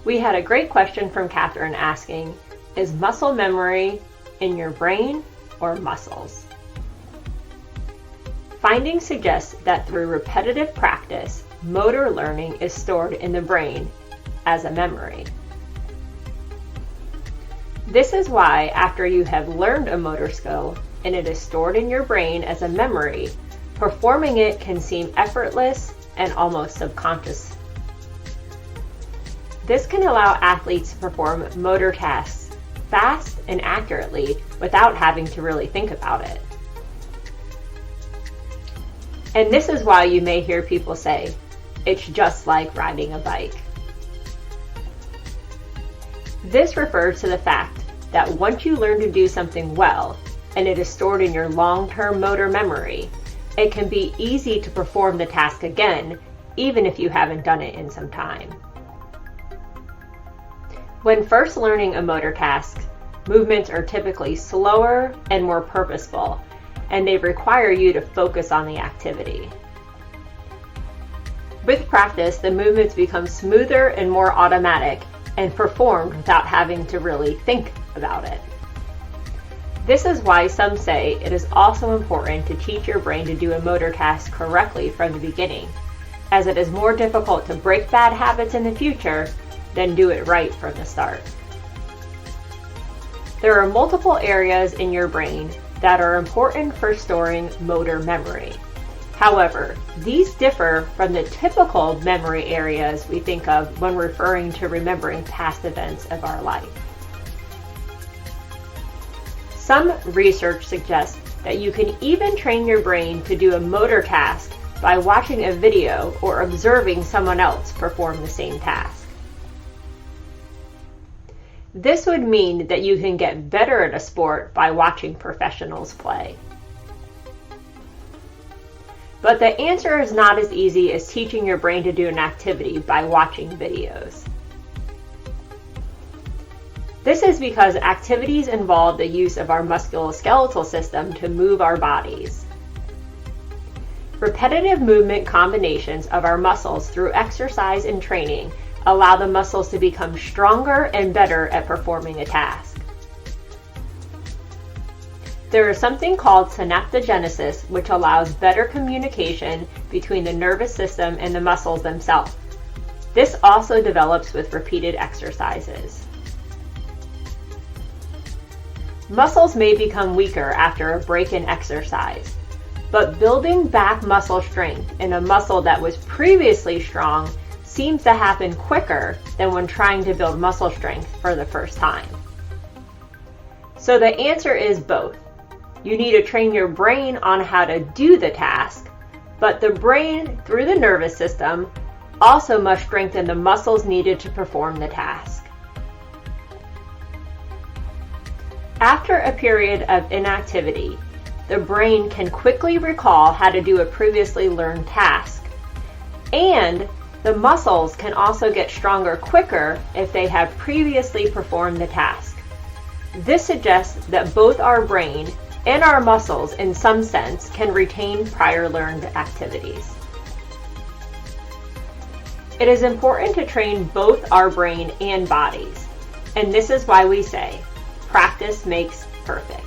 We had a great question from Catherine asking, is muscle memory in your brain or muscles? Findings suggest that through repetitive practice, motor learning is stored in the brain as a memory. This is why after you have learned a motor skill and it is stored in your brain as a memory, performing it can seem effortless and almost subconscious. This can allow athletes to perform motor tasks fast and accurately without having to really think about it. And this is why you may hear people say, it's just like riding a bike. This refers to the fact that once you learn to do something well, and it is stored in your long-term motor memory, it can be easy to perform the task again, even if you haven't done it in some time. When first learning a motor task, movements are typically slower and more purposeful, and they require you to focus on the activity. With practice, the movements become smoother and more automatic and performed without having to really think about it. This is why some say it is also important to teach your brain to do a motor task correctly from the beginning, as it is more difficult to break bad habits in the future than do it right from the start. There are multiple areas in your brain that are important for storing motor memory. However, these differ from the typical memory areas we think of when referring to remembering past events of our life. Some research suggests that you can even train your brain to do a motor task by watching a video or observing someone else perform the same task. This would mean that you can get better at a sport by watching professionals play. But the answer is not as easy as teaching your brain to do an activity by watching videos. This is because activities involve the use of our musculoskeletal system to move our bodies. Repetitive movement combinations of our muscles through exercise and training allow the muscles to become stronger and better at performing a task. There is something called synaptogenesis, which allows better communication between the nervous system and the muscles themselves. This also develops with repeated exercises. Muscles may become weaker after a break in exercise, but building back muscle strength in a muscle that was previously strong seems to happen quicker than when trying to build muscle strength for the first time. So the answer is both. You need to train your brain on how to do the task, but the brain, through the nervous system, also must strengthen the muscles needed to perform the task. After a period of inactivity, the brain can quickly recall how to do a previously learned task, and the muscles can also get stronger quicker if they have previously performed the task. This suggests that both our brain and our muscles, in some sense, can retain prior learned activities. It is important to train both our brain and bodies, and this is why we say, practice makes perfect.